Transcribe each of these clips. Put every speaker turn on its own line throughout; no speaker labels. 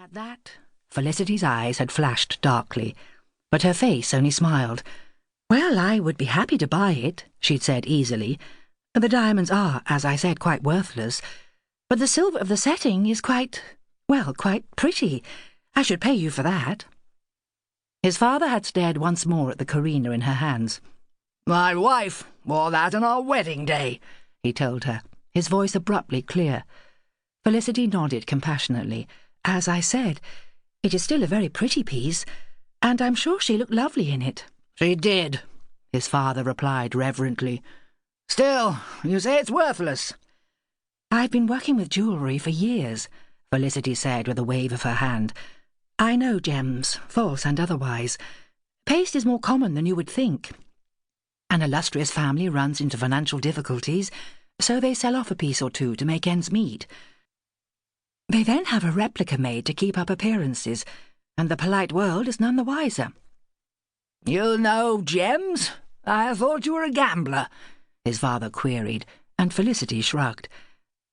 At that, Felicity's eyes had flashed darkly, but her face only smiled. "Well, I would be happy to buy it," she'd said easily. "The diamonds are, as I said, quite worthless, but the silver of the setting is quite pretty. I should pay you for that." His father had stared once more at the carina in her hands.
"My wife wore that on our wedding day," he told her, his voice abruptly clear.
Felicity nodded compassionately. "As I said, it is still a very pretty piece, and I'm sure she looked lovely in it."
"She did," his father replied reverently. "Still, you say it's worthless."
"I've been working with jewellery for years," Felicity said with a wave of her hand. "I know gems, false and otherwise. Paste is more common than you would think. An illustrious family runs into financial difficulties, so they sell off a piece or two to make ends meet. They then have a replica made to keep up appearances, and the polite world is none the wiser."
"You know gems? I thought you were a gambler,"
his father queried, and Felicity shrugged.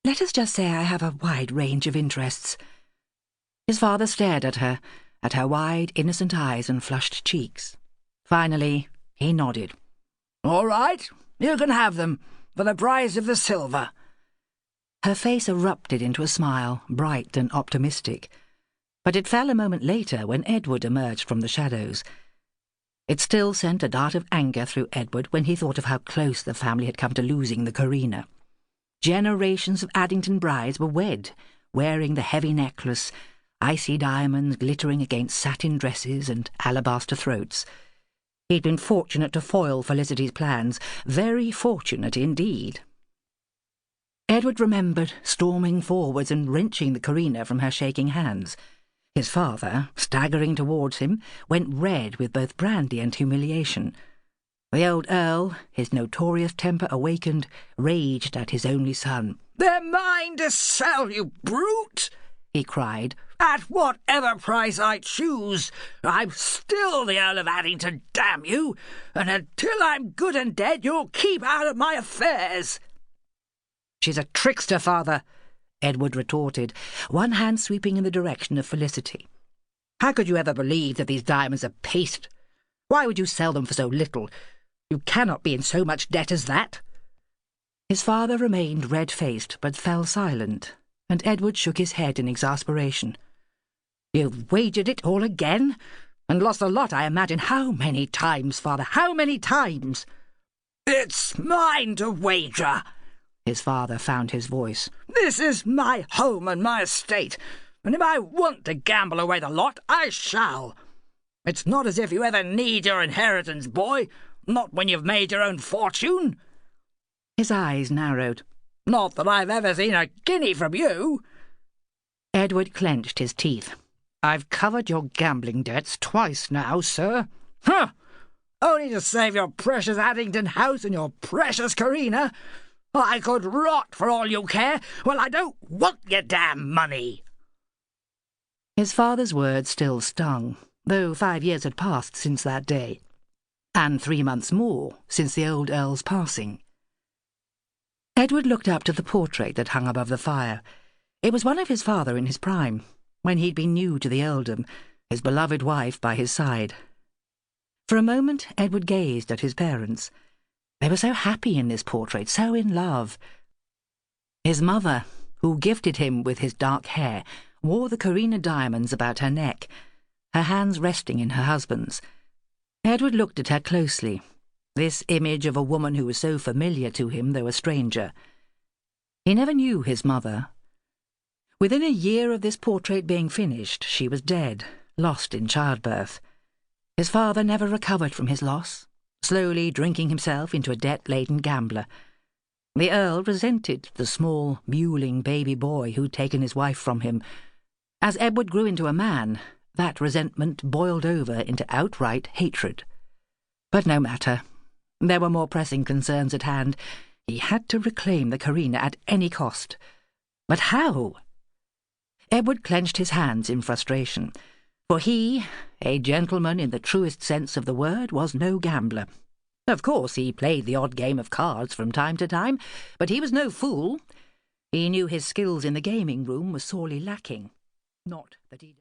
"Let us just say I have a wide range of interests." His father stared at her wide, innocent eyes and flushed cheeks. Finally, he nodded.
"All right, you can have them, for the price of the silver."
Her face erupted into a smile, bright and optimistic, but it fell a moment later when Edward emerged from the shadows. It still sent a dart of anger through Edward when he thought of how close the family had come to losing the carina. Generations of Addington brides were wed, wearing the heavy necklace, icy diamonds glittering against satin dresses and alabaster throats. He'd been fortunate to foil Felicity's plans, very fortunate indeed. Edward remembered storming forwards and wrenching the carina from her shaking hands. His father, staggering towards him, went red with both brandy and humiliation. The old Earl, his notorious temper awakened, raged at his only son.
"They're mine to sell, you brute!" he cried. "At whatever price I choose. I'm still the Earl of Addington, damn you! And until I'm good and dead, you'll keep out of my affairs."
"She's a trickster, father," Edward retorted, one hand sweeping in the direction of Felicity. "How could you ever believe that these diamonds are paste? Why would you sell them for so little? You cannot be in so much debt as that." His father remained red-faced, but fell silent, and Edward shook his head in exasperation. "You've wagered it all again? And lost a lot, I imagine. How many times, father? How many times?"
"It's mine to wager."
His father found his voice.
"This is my home and my estate, and if I want to gamble away the lot, I shall. It's not as if you ever need your inheritance, boy, not when you've made your own fortune."
His eyes narrowed.
"Not that I've ever seen a guinea from you."
Edward clenched his teeth. "I've covered your gambling debts twice now, sir."
"Huh! Only to save your precious Addington house and your precious carina. I could rot for all you care. Well, I don't want your damn money."
His father's words still stung, though 5 years had passed since that day, and 3 months more since the old Earl's passing. Edward looked up to the portrait that hung above the fire. It was one of his father in his prime, when he'd been new to the earldom, his beloved wife by his side. For a moment Edward gazed at his parents. They were so happy in this portrait, so in love. His mother, who gifted him with his dark hair, wore the carina diamonds about her neck, her hands resting in her husband's. Edward looked at her closely, this image of a woman who was so familiar to him though a stranger. He never knew his mother. Within a year of this portrait being finished, she was dead, lost in childbirth. His father never recovered from his loss, slowly drinking himself into a debt-laden gambler. The Earl resented the small, mewling baby boy who'd taken his wife from him. As Edward grew into a man, that resentment boiled over into outright hatred. But no matter. There were more pressing concerns at hand. He had to reclaim the carina at any cost. But how? Edward clenched his hands in frustration. For he, a gentleman in the truest sense of the word, was no gambler. Of course he played the odd game of cards from time to time, but he was no fool. He knew his skills in the gaming room were sorely lacking. Not that he...